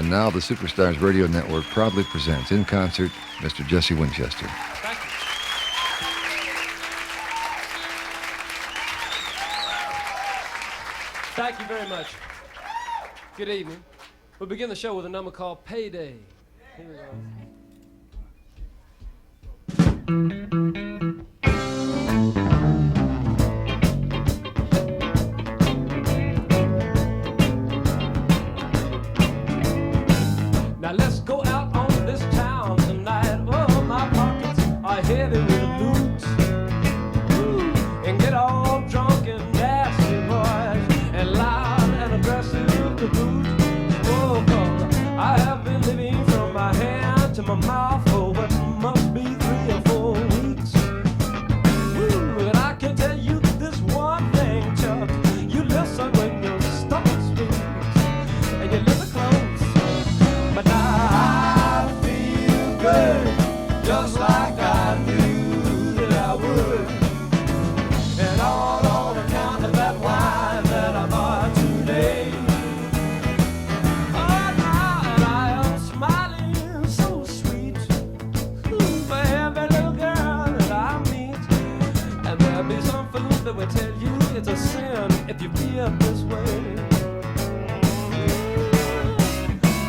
And now the Superstars Radio Network proudly presents in concert Mr. Jesse Winchester. Thank you. Thank you very much. Good evening. We'll begin the show with a number called Payday. Here we go. Now let's go out on this town tonight. Oh, my pockets are heavy with loot. Ooh, and get all drunk and nasty, boys, and loud and aggressive to boot. Oh, God, I have been living from my hand to my mouth for what must be 3 or 4 weeks. Ooh, and I can tell you this one thing, Chuck. You listen when your stomach speaks, and you listen close. But now I feel good, just like I knew that I would. And all on account of that wine that I bought today. Oh, now and I am smiling so sweet. Ooh, for every little girl that I meet. And there'll be some food that will tell you it's a sin if you feel this way.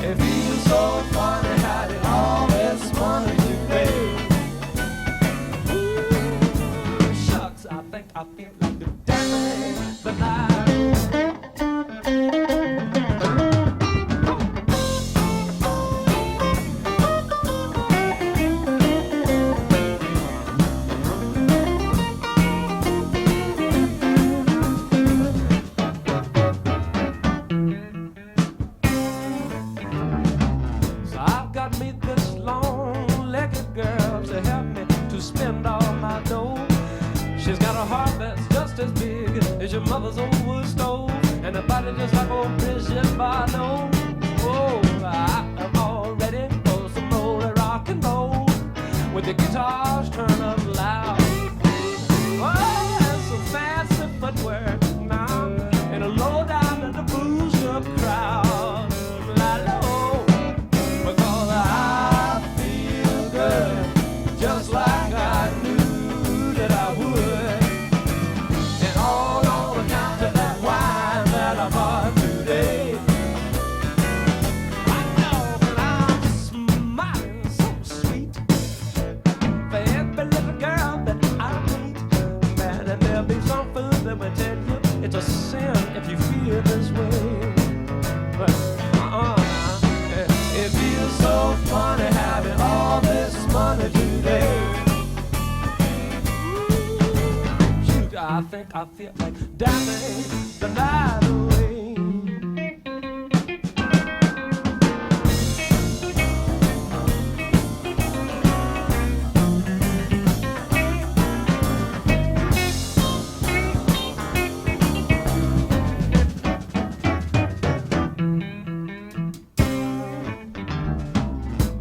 It feels so funny having all this money to pay. Ooh, shucks, I think I feel like the dancing the night. So I've got me this long-legged girl to help me to spend all my dough. She's got a heart that's just as big as your mother's old wood stove, and a body just like old Bridget Bardot. Oh, I am all ready for some old rock and roll with the guitars turned up loud. Oh, and some fancy footwear now, and a low down in the boozed up crowd. La low, because I feel good, just like I knew that I would. And all on account of that wine that I bought today. I know that I'm smiling so sweet for every little girl that I meet. Man, and there'll be some food that will tell you it's a sin if you feel this way. But it feels so funny having all this money today. Shoot, I think I feel like dancing the night away.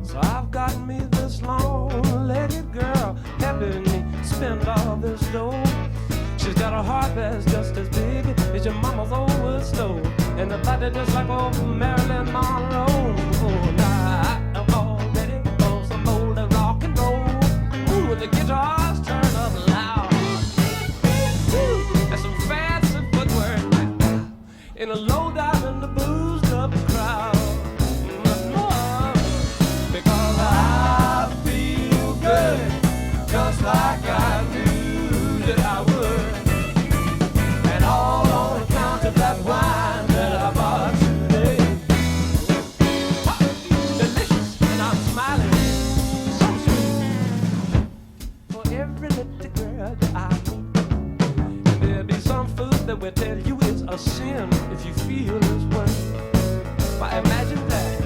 So I've got me this long-legged girl helping me spend all this dough. She's got a heart that's just as big as your mama's old wood stove, and a body just like old Marilyn Monroe. Oh, now I am all ready for some old rock and roll. Ooh, the guitars turn up loud. Ooh, and some fancy footwear in a low down in the boozed up crowd. Because I feel good, just like I knew that I would. And all on account of that wine that I bought today. Delicious, and I'm smiling so sweet for every little girl that I meet. And there'll be some food that will tell you it's a sin if you feel this way. Why, imagine that.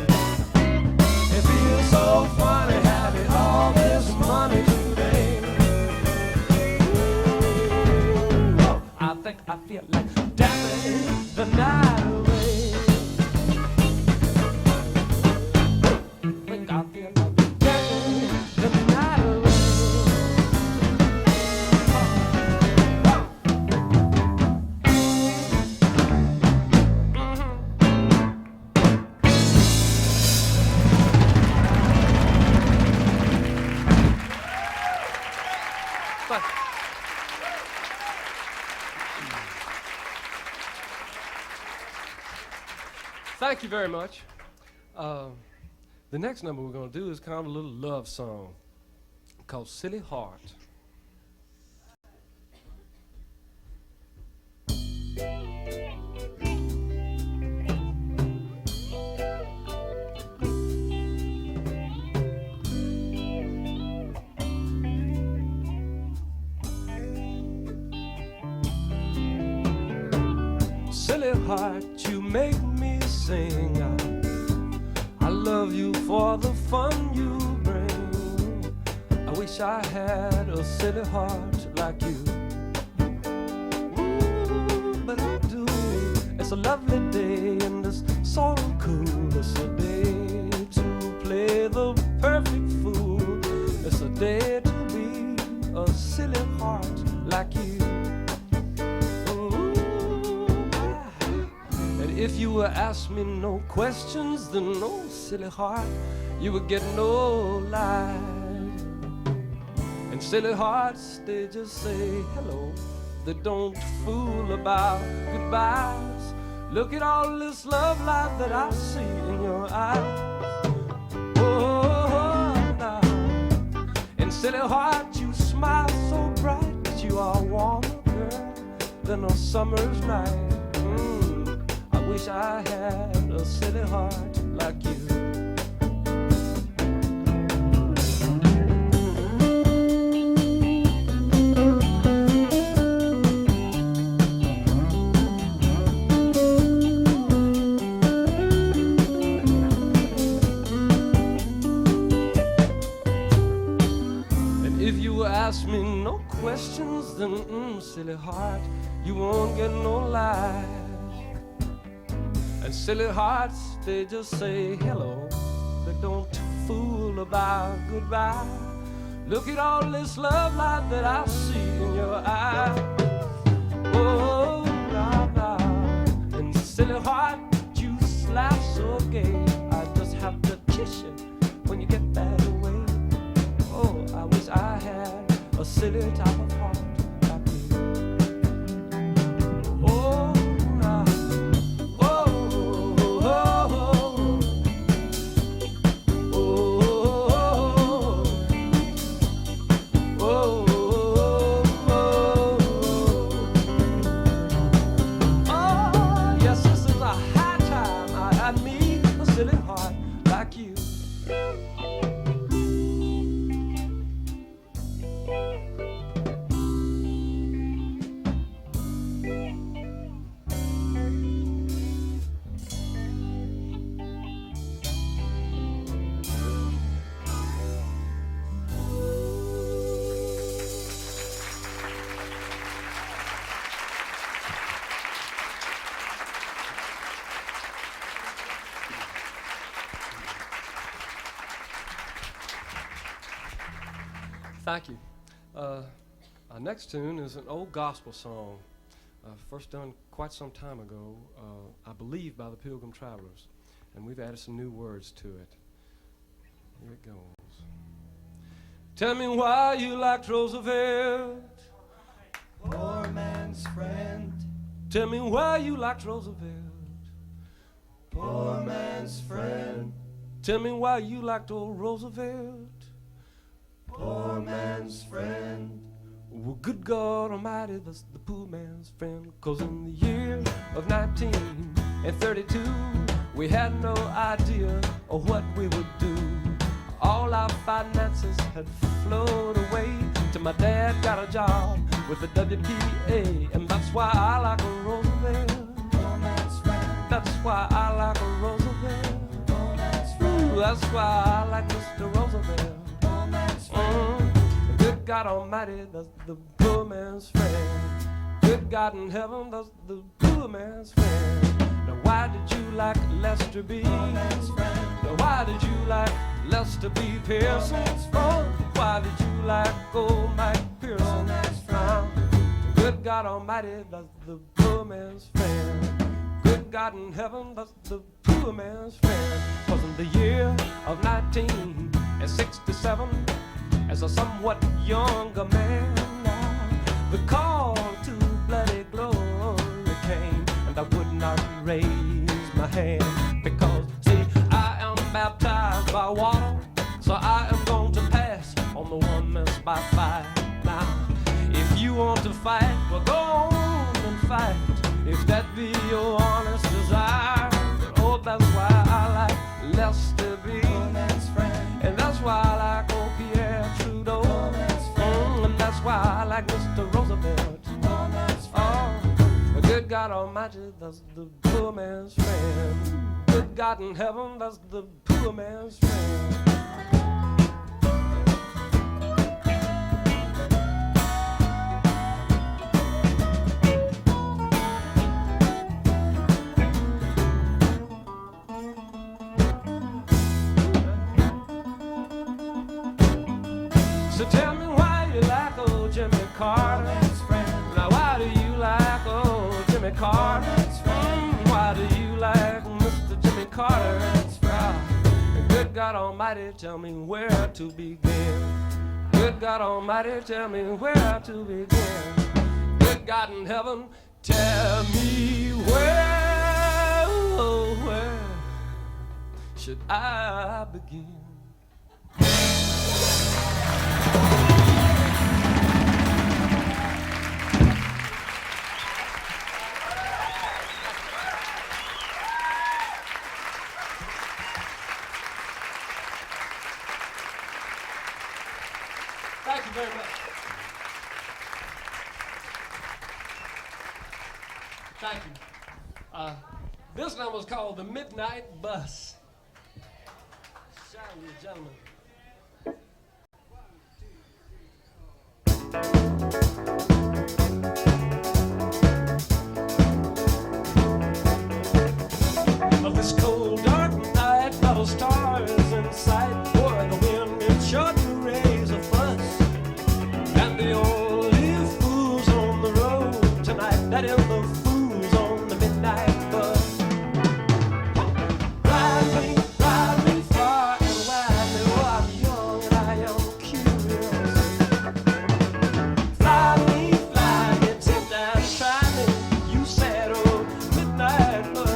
It feels so funny having all this money today. Ooh, oh, I think I feel like dancing the night away. Think I feel like dancing the night away. Thank you very much. The next number we're going to do is kind of a little love song called Silly Heart. Silly heart, you make me sing. I love you for the fun you bring. I wish I had a silly heart like you. Ooh, but I do. It's a lovely day and it's so cool. It's a day to play the perfect fool. It's a day to be a silly heart like you. If you were ask me no questions, then no silly heart, you would get no light. And silly hearts, they just say hello. They don't fool about goodbyes. Look at all this love life that I see in your eyes. Oh, now. And silly heart, you smile so bright that you are warmer, girl, than a summer's night. I wish I had a silly heart like you. And if you ask me no questions, then silly heart, you won't get no lies. And silly hearts, they just say hello. They don't fool about goodbye. Look at all this love life that I see in your eyes. Oh, nah, nah. And silly heart, you laugh so gay. I just have to kiss you when you get that away. Oh, I wish I had a silly type of heart like you. Oh, nah. Thank you. Our next tune is an old gospel song, first done quite some time ago, I believe by the Pilgrim Travelers, and we've added some new words to it. Here it goes. Tell me why you liked Roosevelt, Poor man's friend, tell me why you liked Roosevelt, poor man's friend, tell me why you liked old Roosevelt. poor man's friend. Well, good God Almighty, that's the poor man's friend. 'Cause in the year of 1932, we had no idea of what we would do. All our finances had flown away till my dad got a job with the WPA. And that's why I like a Roosevelt. Poor man's friend, That's why I like a Roosevelt. poor man's friend, Ooh, that's why I like Mr. Roosevelt. poor man's friend. Good God Almighty, that's the poor man's friend. Good God in heaven, that's the poor man's friend. Now why did you like Lester B? Poor man's friend, Now why did you like Lester B. Pearson? Oh, why did you like old Mike poor Pearson? man's friend, Good God Almighty, that's the poor man's friend. Good God in heaven, that's the poor man's friend. 'Cause in the year of 1967, as a somewhat younger man, the call to bloody glory came, and I would not raise my my hand. Because, see, I am baptized by water, so I am going to pass on the one that's by fire. Now, if you want to fight, well, go on and fight. If that be your honest desire, oh, that's why I like Lester B. And that's why I like old Pierre Trudeau. And that's why I like Mr. Roosevelt. Oh, good God Almighty, that's the poor man's friend. Good God in heaven, that's the poor man's friend. So tell me why you like old Jimmy Carter. Now why do you like old Jimmy Carter? Why do you like Mr. Jimmy Carter? Good God Almighty, tell me where to begin. Good God Almighty, tell me where to begin. Good God in heaven, tell me where, oh, where should I begin? Thank you very much. Thank you. This number is called The Midnight Bus. Shall we, gentlemen? Of this cold, dark night, not a star is in sight. Boy, the wind is short to raise a fuss. And the only fools on the road tonight, that is the fools on the midnight bus. Ride me far and wide. Oh, I'm young and I am curious. Fly me, tip down, try me. You said, oh, midnight bus.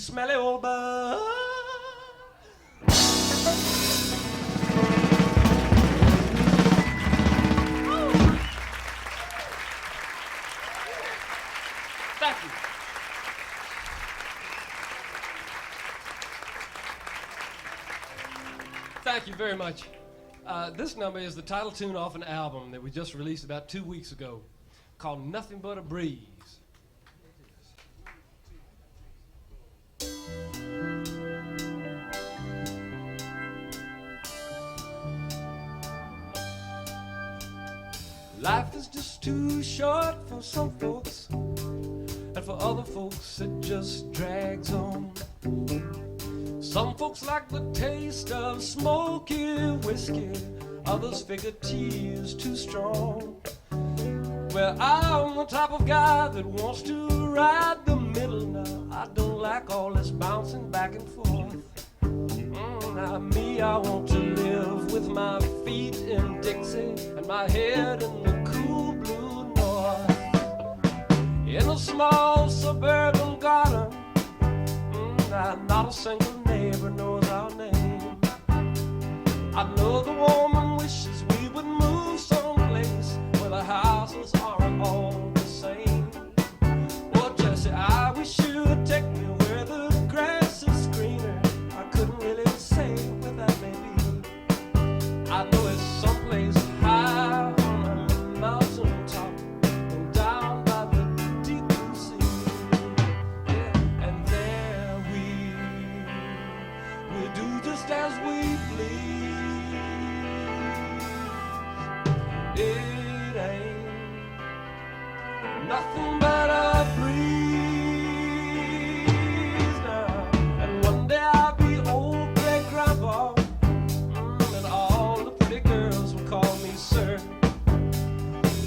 Smelly old bud. Thank you very much. This number is the title tune off an album that we just released about 2 weeks ago called Nothing But a Breeze. Life is just too short for some folks, and for other folks it just drags on. Some folks like the taste of smoky whiskey, others figure tea is too strong. Well, I'm the type of guy that wants to ride the middle now. I don't like all this bouncing back and forth. Now me, I want to live with my feet in Dixie and my head in the cool blue north. In a small suburban garden, not a single neighbor knows our name. I know the woman wishes we would move someplace where the houses aren't all the same. Well, Jesse, I wish you would take me where the grass is greener. I couldn't really say where that may be. I know it's someplace high on a mountain top and down by the deep blue sea. Yeah, and there we do just as we please. It ain't nothing but a breeze now. And one day I'll be old great grandpa, and all the pretty girls will call me sir.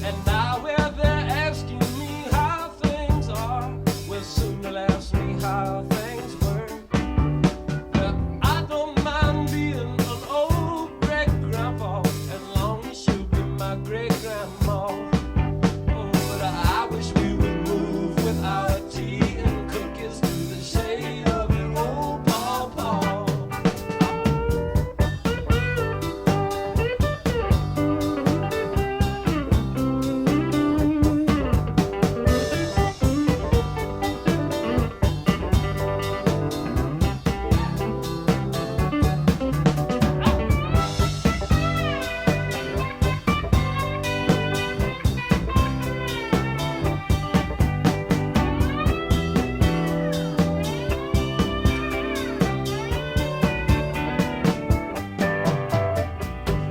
And now where they're asking me how things are, well, soon they'll ask me how things were. Well, I don't mind being an old great grandpa as long as you'll be my great grandma. Oh, but I wish we would move with our tea and cookies to the shade of the old pawpaw.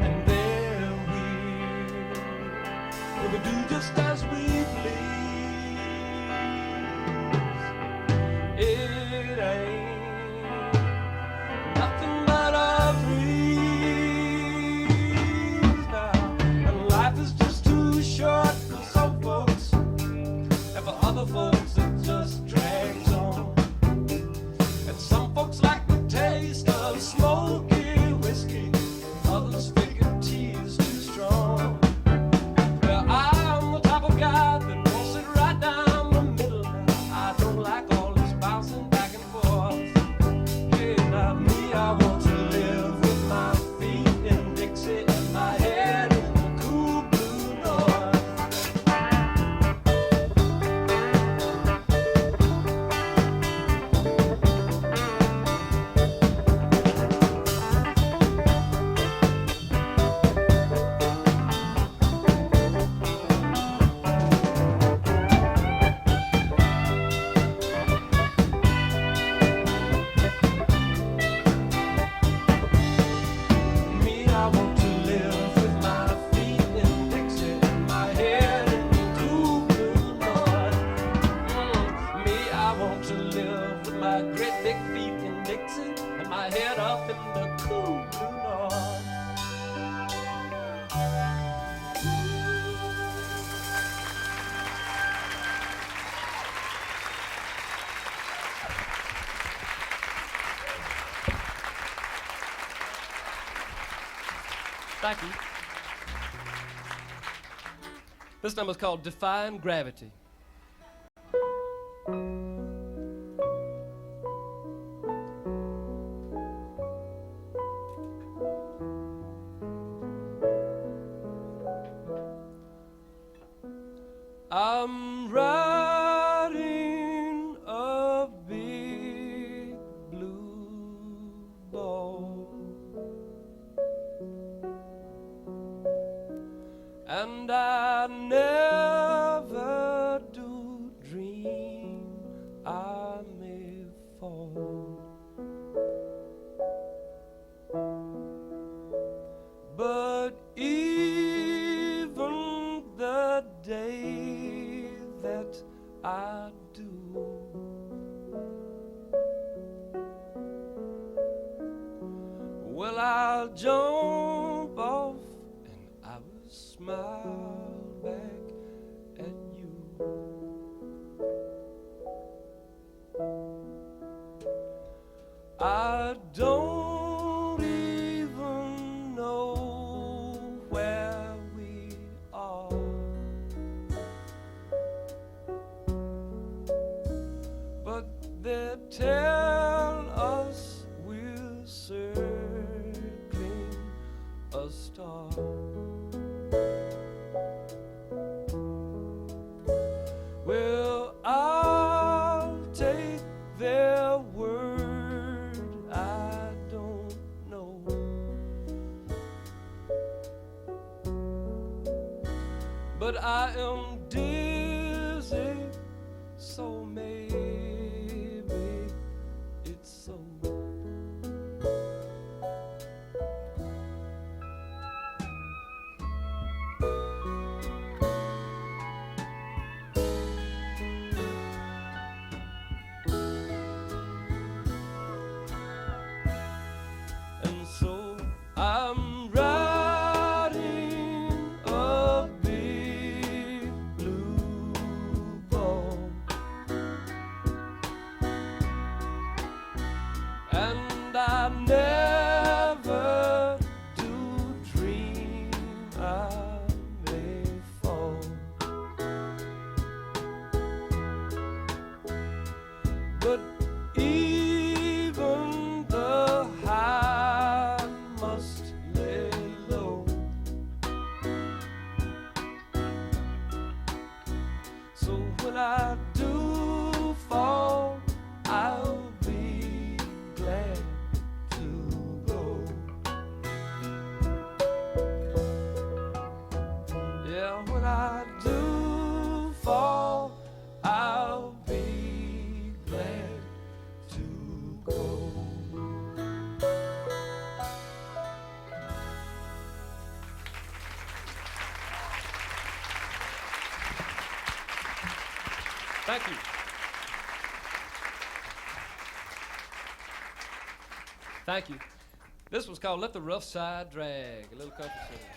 And there we do just as we please. It ain't nothing but a breeze now. And life is just too short for some folks, and for other folks it just drags on. And some folks like the taste of smoky whiskey, others figure tea is too strong. Well, I'm the type of guy that wants it right down the middle now. I don't like all this bouncing back and forth. Hey, now me, I want to live with my feet in Dixie and my head in the cool blue north. Me, I want to live with my feet in Dixie and my head in the cool blue north. Me, I want to live with my great big feet in Dixie and my head up in the cool blue north. Thank you. This number is called Defying Gravity. I'm riding a big blue ball and I never do dream I may fall. But even the day that I do, well, I'll jump off and I will smile back at you. I don't even know where we are, but they tell us we're circling a star. Well, I'll take their word, I don't know. But I am dizzy, so maybe it's so. And so I'm riding a big blue ball, and I never do dream I may fall. But even the high must lay low. So when I do fall, I'll be glad to go. Yeah, when I do fall, I'll be glad to go. Thank you. Thank you. This was called Let the Rough Side Drag, a little country song.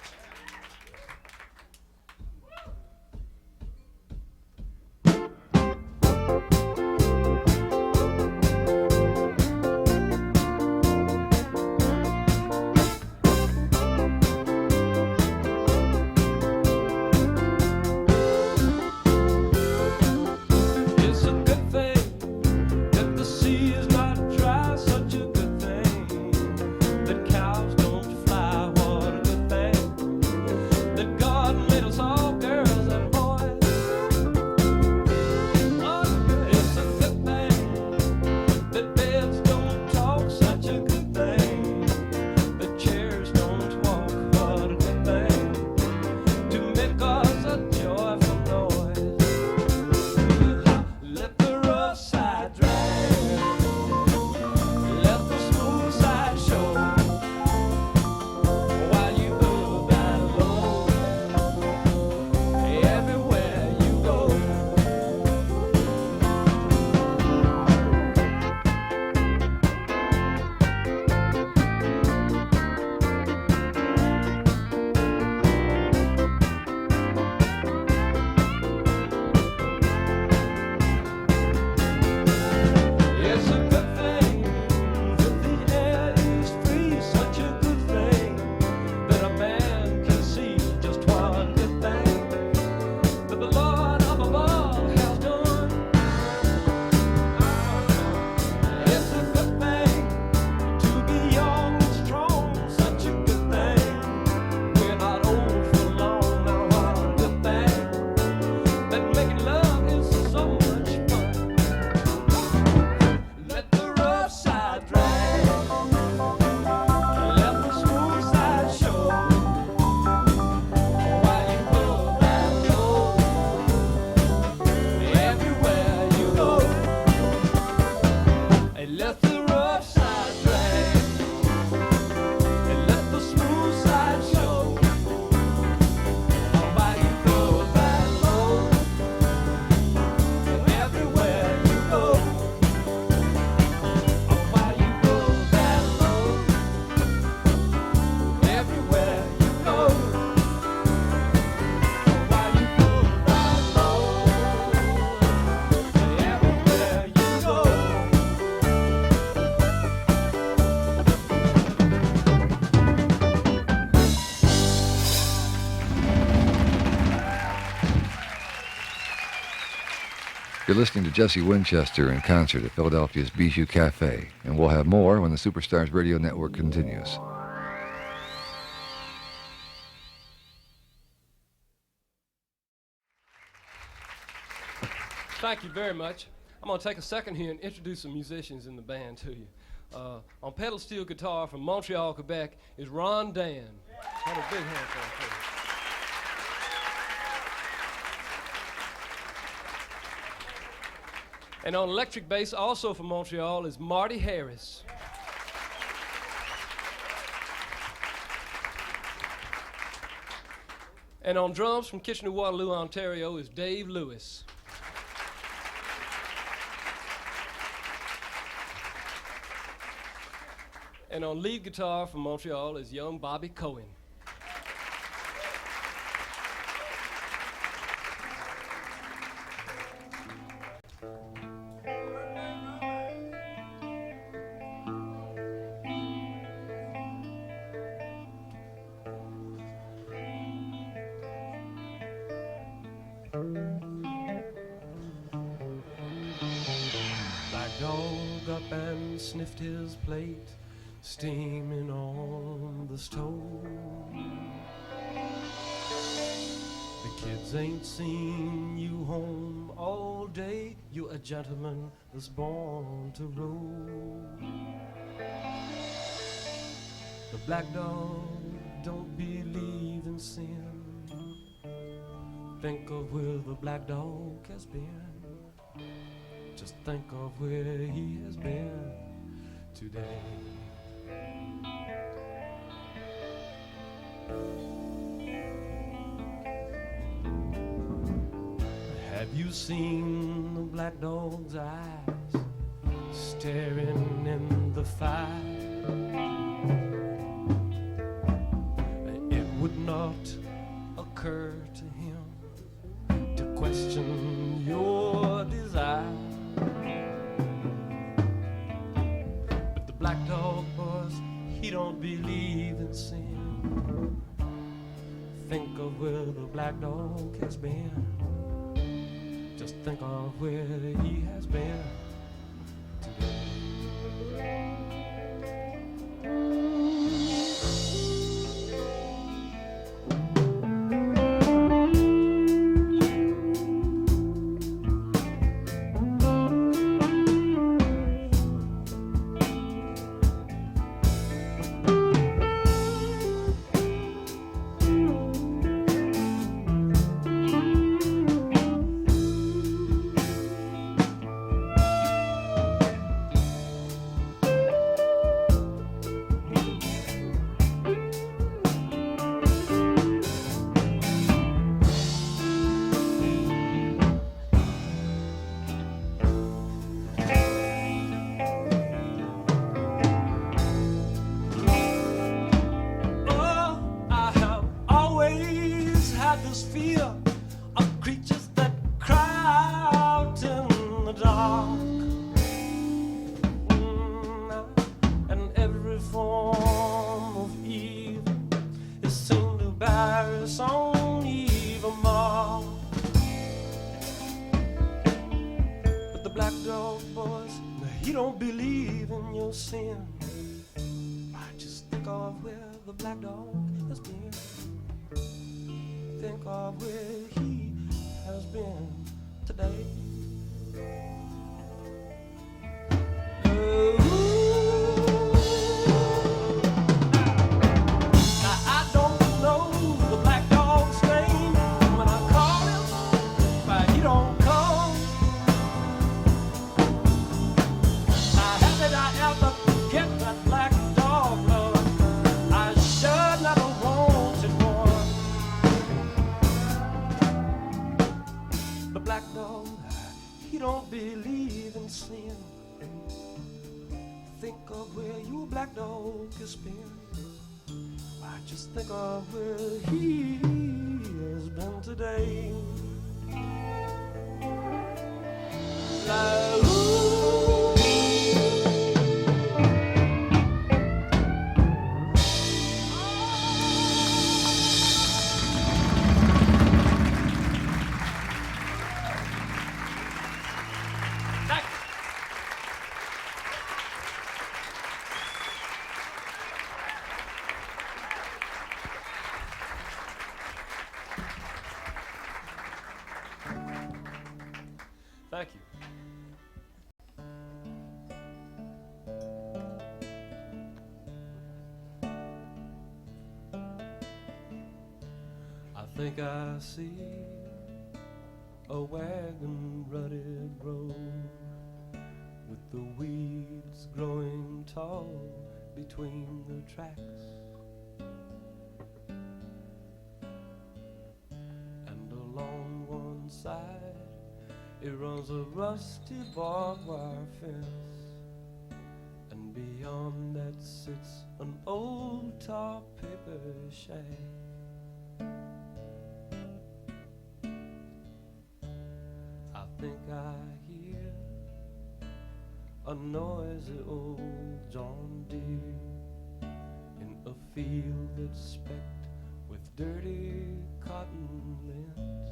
It's a good thing that the sea is not dry, such a good thing that cows don't fly, what a good thing. You're listening to Jesse Winchester in concert at Philadelphia's Bijou Cafe, and we'll have more when the Superstars Radio Network continues. Thank you very much. I'm going to take a second here and introduce some musicians in the band to you. On pedal steel guitar from Montreal, Quebec is Ron Dan. Have a big hand for him, please. And on electric bass, also from Montreal, is Marty Harris. And on drums from Kitchener-Waterloo, Ontario, is Dave Lewis. And on lead guitar from Montreal is young Bobby Cohen. Black dog up and sniffed his plate, steaming on the stove. The kids ain't seen you home all day. You're a gentleman that's born to roll. The black dog don't believe in sin. Think of where the black dog has been. Just think of where he has been today. Have you seen the black dog's eyes staring in the fire? It would not occur to him to question your desire. But the black dog, boys, he don't believe in sin. Think of where the black dog has been. Just think of where he has been today. Just think of where he has been today. think I see a wagon rutted road with the weeds growing tall between the tracks, and along one side it runs a rusty barbed wire fence, and beyond that sits an old tar paper shack. I think I hear a noisy old John Deere in a field that's specked with dirty cotton lint,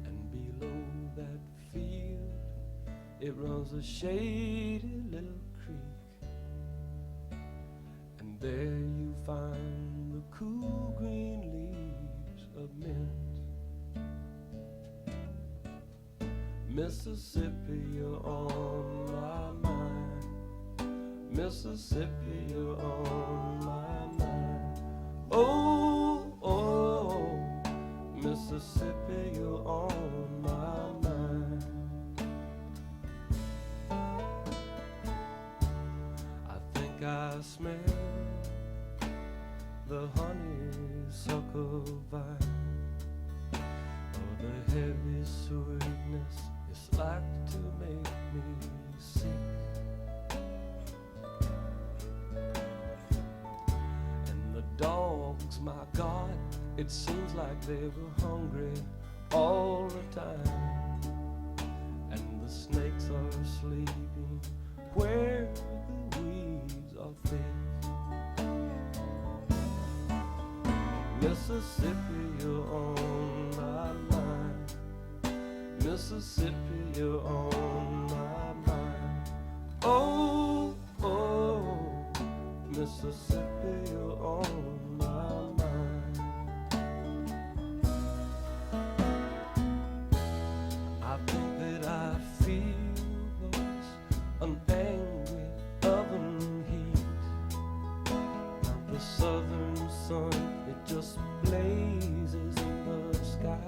and below that field it runs a shady little creek, and there you find the cool green leaves of mint. Mississippi, you're on my mind. Mississippi, you're on my mind. Oh, oh, Mississippi, you're on my mind. I think I smell the honeysuckle vine, or the heavy sweetness is like to make me sick. And the dogs, my God, it seems like they were hungry all the time. And the snakes are sleeping where the weeds are thick. Mississippi, you're on my mind. Mississippi, you're on my mind. Oh, oh, Mississippi, you're on my mind. I think that I feel, boys, an angry oven heat. The southern sun, it just blazes in the sky.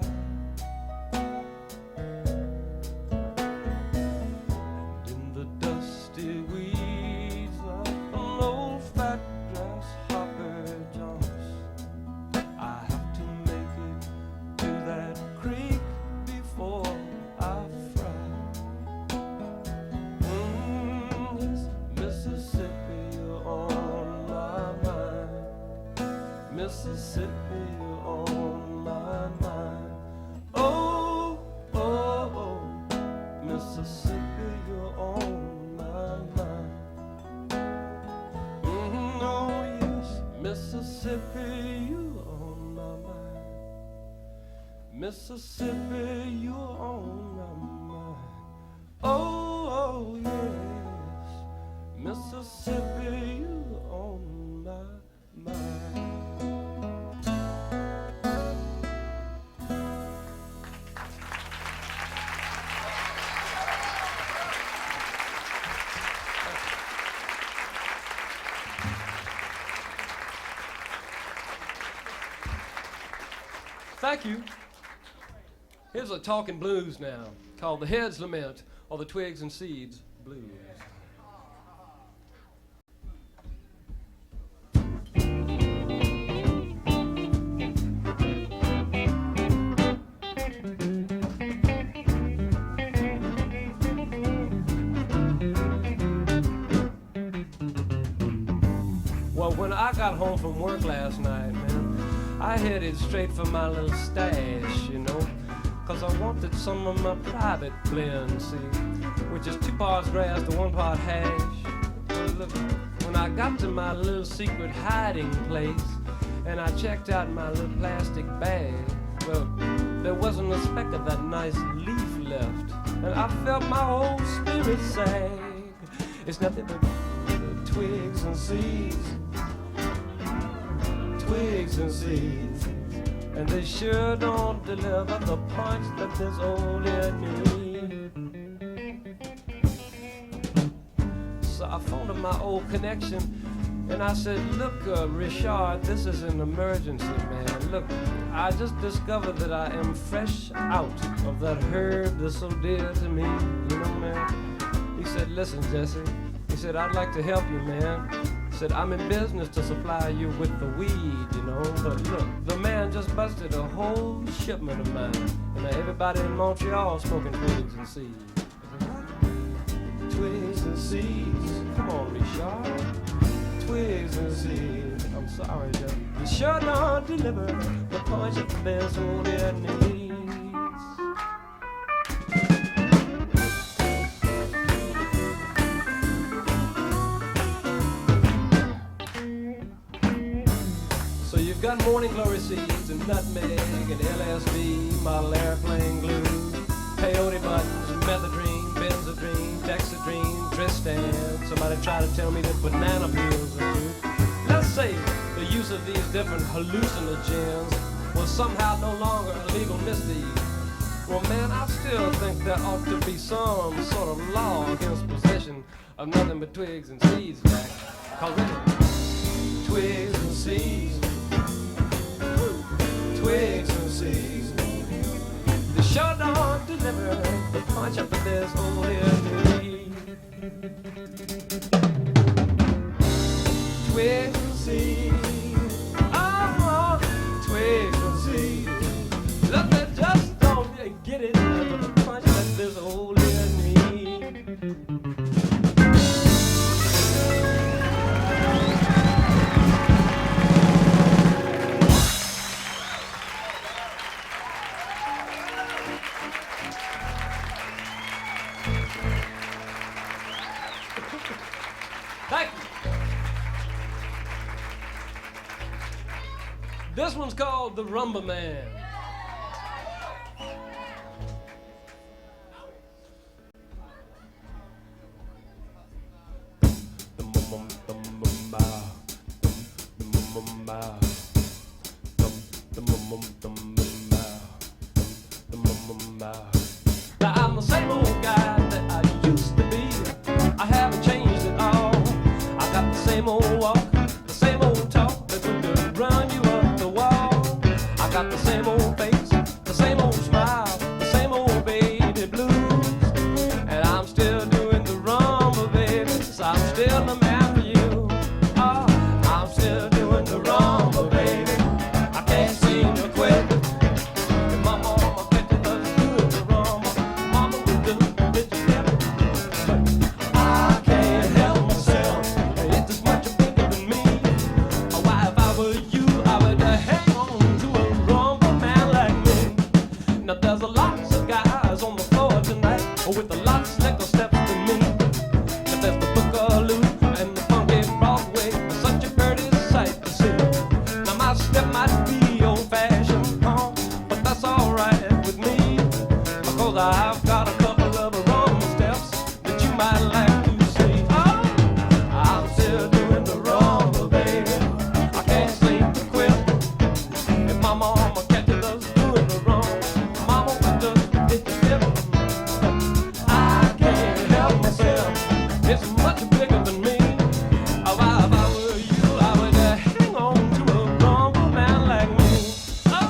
Mississippi, you're on my mind. Oh, oh, oh, Mississippi, you're on my mind. Oh, yes, Mississippi, you're on my mind. Mississippi, you're on my mind. Oh, oh, yes, Mississippi, you're on my mind. Thank you. Here's a talking blues now, called The Head's Lament, or the Twigs and Seeds Blues. Well, when I got home from work last night, man, I headed straight for my little stash, you know, 'cause I wanted some of my private blend, see, which is 2 parts grass to 1 part hash. Well, look, when I got to my little secret hiding place and I checked out my little plastic bag, well, there wasn't a speck of that nice leaf left, and I felt my whole spirit sag. It's nothing but twigs and seeds, twigs and seeds, and they sure don't deliver the punch that this old air needs. So I phoned up my old connection And I said, look, Richard, this is an emergency, man. Look, I just discovered that I am fresh out of that herb that's so dear to me, you know, man. He said, listen, Jesse, he said, I'd like to help you, man. He said, I'm in business to supply you with the weed, you know, but look, the man just busted a whole shipment of mine, and everybody in Montreal smoking twigs and seeds. Twigs and seeds, come on, Richard. Twigs and seeds, I'm sorry, Jeff. You sure don't deliver the punch of the best old it needs. So you've got morning glory seeds and nutmeg and LSD, model airplane glue, peyote buttons, methadone, benzodrine, dexedrine, Tristan. Somebody tried to tell me that banana peels are good. Let's say the use of these different hallucinogens was somehow no longer a legal misdeed. Well, man, I still think there ought to be some sort of law against possession of nothing but twigs and seeds, Jack. Cause really, twigs and seeds, twigs and seeds, they sure don't deliver the punch up of this old need. Twigs and seeds, oh, twigs and seeds, look, they just don't get it the punch that this old need. Thank you. This one's called The Rumba Man. Now I'm the same old guy that I used to be. I haven't changed at all. I got the same old walk, the same old talk that would run you up the wall. I got the same old face, the same old smile, the same old baby blues. And I'm still doing the rumba, baby, 'cause I'm still the man for you. Oh, I'm still doing the rumba, baby. I can't seem to quit. And my mama kept us doing the rumba. Mama would do it together. But I can't help myself. It's this much bigger than me. Oh, why, if I were you, I would hang on to a rumba man like me. Now there's a lots of guys on the floor tonight with a lot slicker steps than me. Now there's the boogaloo and the funky Broadway, such a pretty sight to see. Now my step might be old-fashioned, but that's all right with me, because I've got a couple of rumba steps that you might like to see. Oh, I'm still doing the rumba, baby. I can't seem to quit. If my mama catches us doing the rumba, mama would just hit the tip. I can't help myself. It's much bigger than me. Oh, why, if I were you, I would hang on to a rumba man like me. Oh.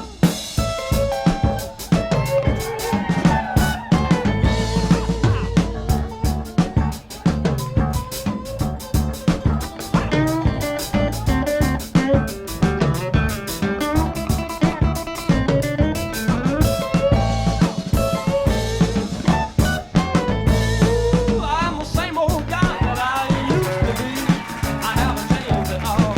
Ooh, I'm the same old guy that I used to be. I haven't changed at all.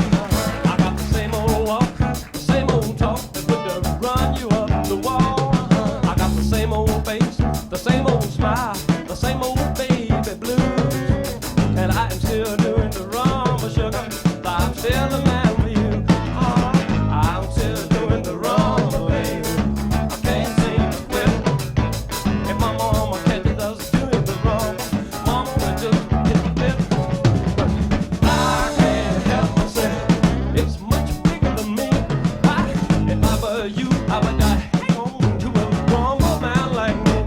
I got the same old walk, the same old talk that would run you up the wall. I got the same old face, the same old smile, the same old baby blues. And I am still doing the rumba, sugar. I'm still the man for you. I'm still doing the rumba, baby. I can't seem to quit. If my mama catches us doing the rumba, mama would just hit the tip. I can't help myself. It's much bigger than me. If I were you, I would hang on to a rumba man like me.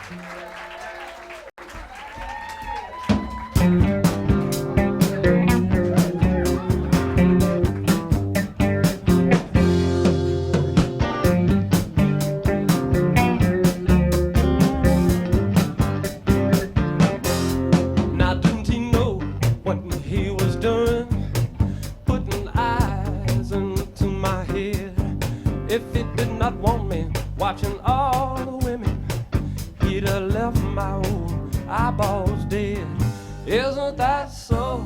Now didn't he know what he was doing? Putting eyes into my head. If he did not want me watching all the women, he'd have left my old eyeballs dead. Isn't that so?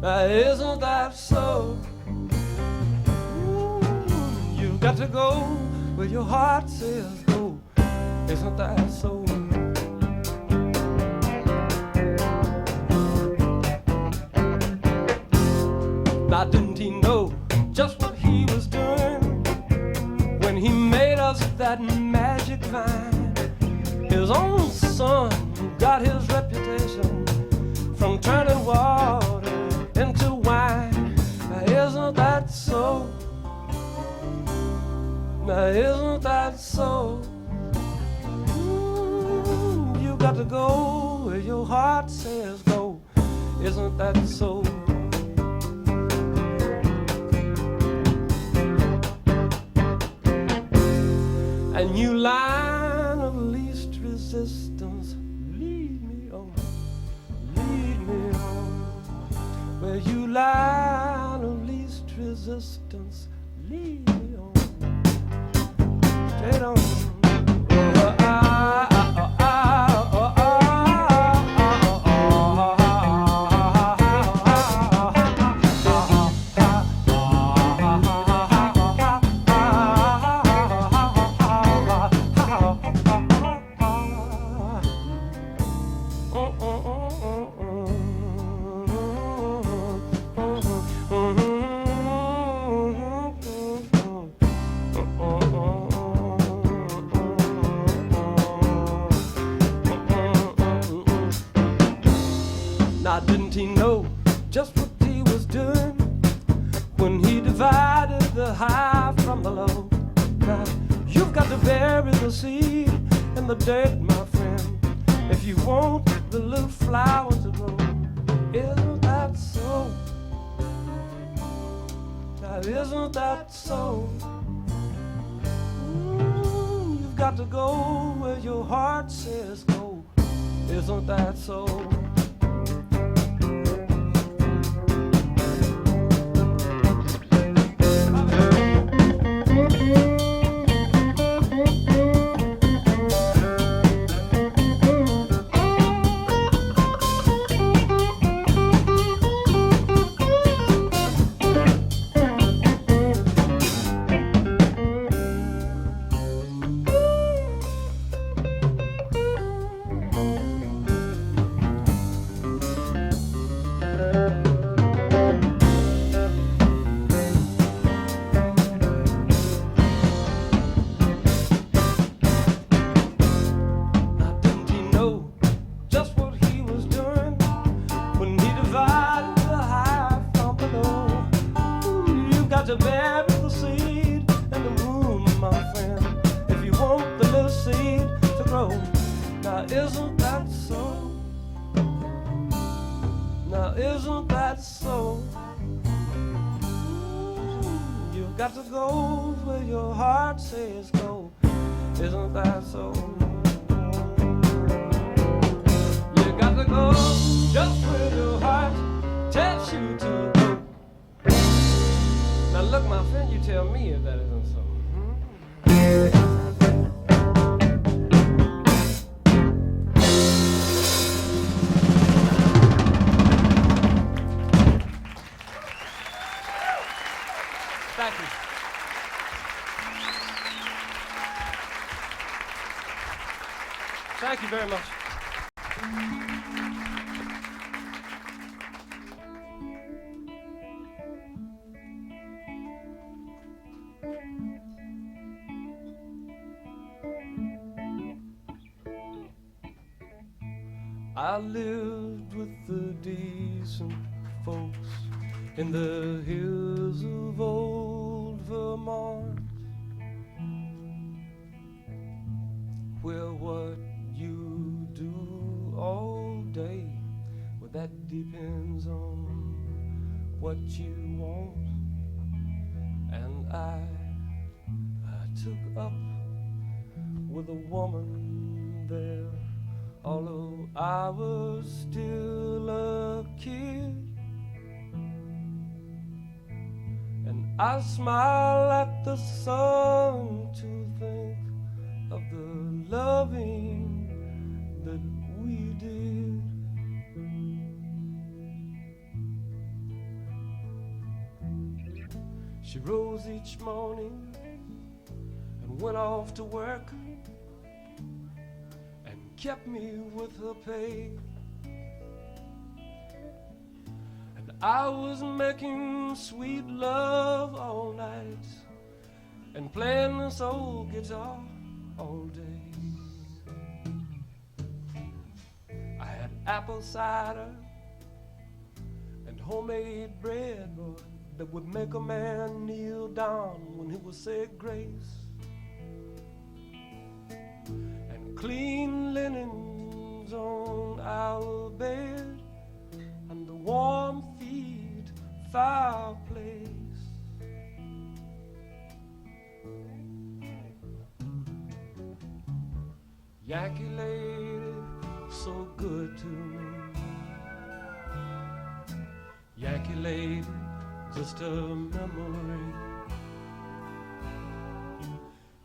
Now isn't that so? Ooh, you've got to go where your heart says go. Isn't that so? Now didn't he know just what he was doing when he made us that magic vine? His own son got his reputation from turning water into wine. Now isn't that so? Now isn't that so? Ooh, you got to go where your heart says go. Isn't that so? A new line of least resistance, lead me on, lead me on. Where you line of least resistance, lead me on, straight on. Now didn't he know just what he was doing when he divided the high from the low? Now you've got to bury the seed in the dirt, my friend, if you want the little flower to grow. Isn't that so? Now isn't that so? Ooh, you've got to go where your heart says go. Isn't that so? To bury the seed in the womb, my friend, if you want the little seed to grow. Now isn't that so? Now isn't that so? You've got to go where your heart says go. Isn't that so? You got to go just where your heart tells you to go. Now look, my friend, you tell me if that isn't so. Thank you. Thank you very much. I lived with the decent folks in the hills of old Vermont. Well, what you do all day, well, that depends on what you want. And I took up with a woman there, although I was still a kid. And I smile at the sun to think of the loving that we did. She rose each morning and went off to work and kept me with her pay. And I was making sweet love all night and playing this old guitar all day. I had apple cider and homemade bread, boy, that would make a man kneel down when he would say grace. And clean linens on our bed and the warm feet fireplace. Yankee lady, so good to me. Yankee lady, just a memory.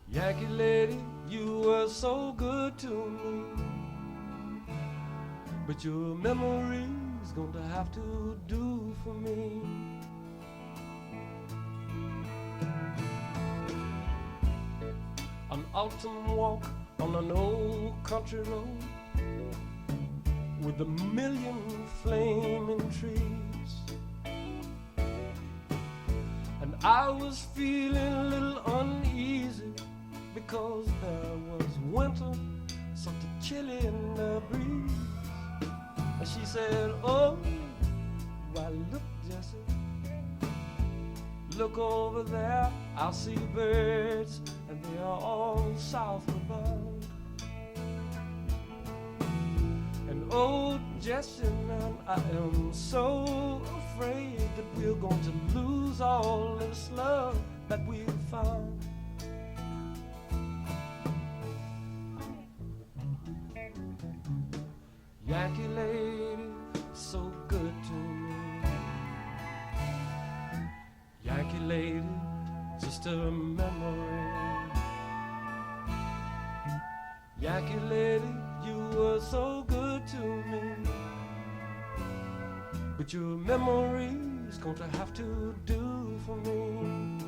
Yankee lady, you were so good to me, but your memory's gonna have to do for me. An autumn walk on an old country road with a million flaming trees, and I was feeling a little uneasy because there was winter, something chilly in the breeze. And she said, oh, why look, Jesse, look over there, I see birds and they are all south above. And oh, Jesse, man, I am so afraid that we're going to lose all this love that we've found. Yankee lady, so good to me. Yankee lady, just a memory. Yankee lady, you were so good to me, but your memory's going to have to do for me.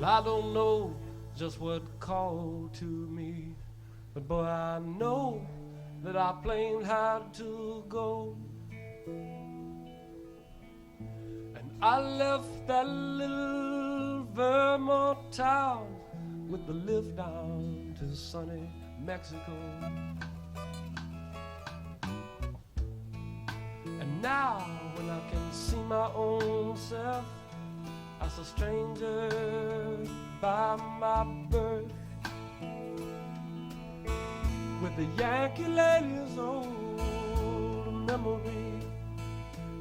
I don't know just what called to me, but boy, I know that I plain had to go. And I left that little Vermont town with the lift down to sunny Mexico. And now when I can see my own self as a stranger by my birth, with the Yankee lady's old memory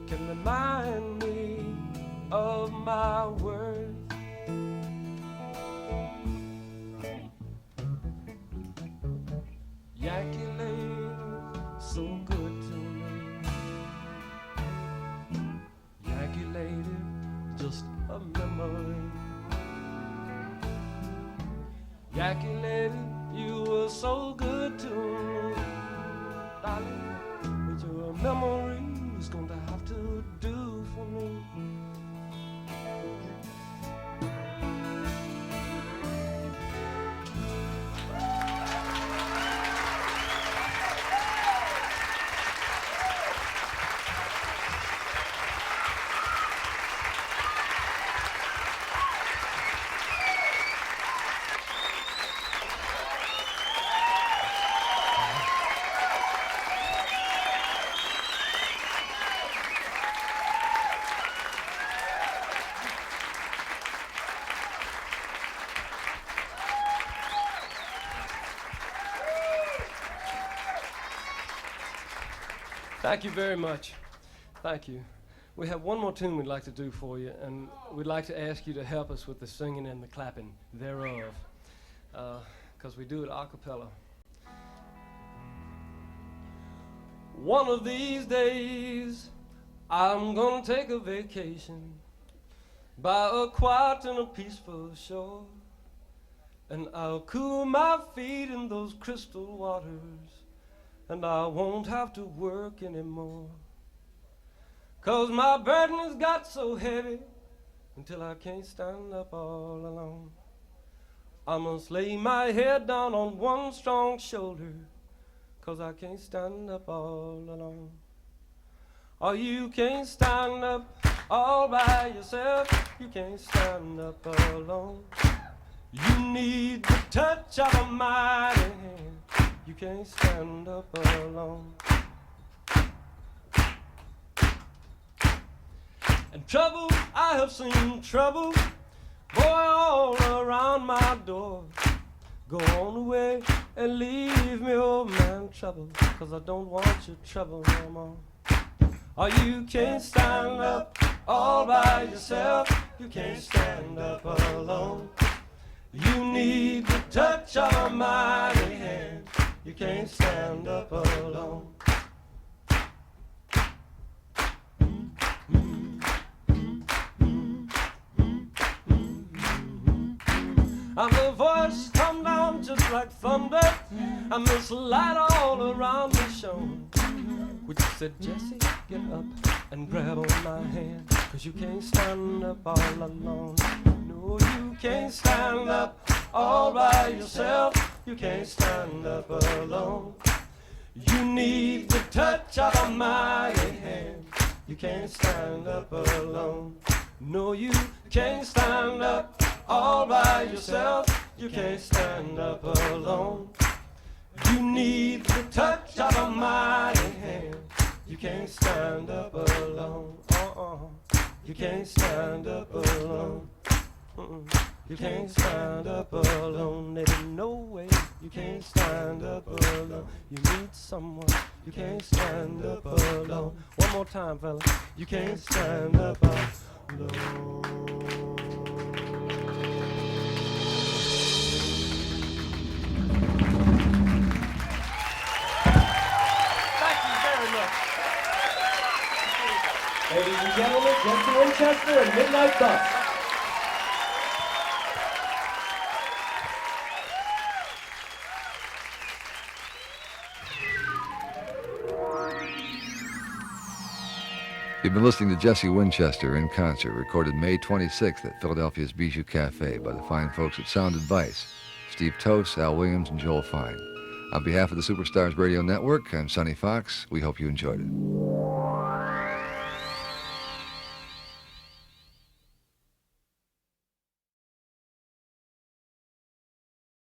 can remind me of my worth. Yankee lady, so good to me. Yankee lady, just a memory. Yankee lady, you were so good to me, darling, but your memory's gonna have to do for me. Thank you very much. Thank you. We have one more tune we'd like to do for you, and we'd like to ask you to help us with the singing and the clapping thereof, because we do it a cappella. One of these days, I'm gonna take a vacation by a quiet and a peaceful shore, and I'll cool my feet in those crystal waters, and I won't have to work anymore. 'Cause my burden has got so heavy until I can't stand up all alone. I must lay my head down on one strong shoulder, 'cause I can't stand up all alone. Oh, you can't stand up all by yourself. You can't stand up alone. You need the touch of a mighty hand. You can't stand up alone. And trouble, I have seen trouble, boy, all around my door. Go on away and leave me, old man, trouble, 'cause I don't want your trouble no more. Oh, you can't stand up all by yourself. You can't stand up alone. You need the touch of a mighty hand. You can't stand up alone. And the voice come down just like thunder, and this light all around me shone, which said, Jesse, get up and grab on my hand, 'cause you can't stand up all alone. No, you can't stand up all by yourself. You can't stand up alone. You need the touch of a mighty hand. You can't stand up alone. No, you can't stand up all by yourself. You can't stand up alone. You need the touch of a mighty hand. You can't stand up alone. You can't stand up alone. You can't stand up alone. There's no way. You can't stand up alone. You need someone. You can't stand up alone. One more time, fella. You can't stand up alone. Ladies and gentlemen, Jesse Winchester and Midnight Bus. You've been listening to Jesse Winchester in concert, recorded May 26th at Philadelphia's Bijou Cafe by the fine folks at Sound Advice, Steve Toast, Al Williams, and Joel Fine. On behalf of the Superstars Radio Network, I'm Sonny Fox. We hope you enjoyed it.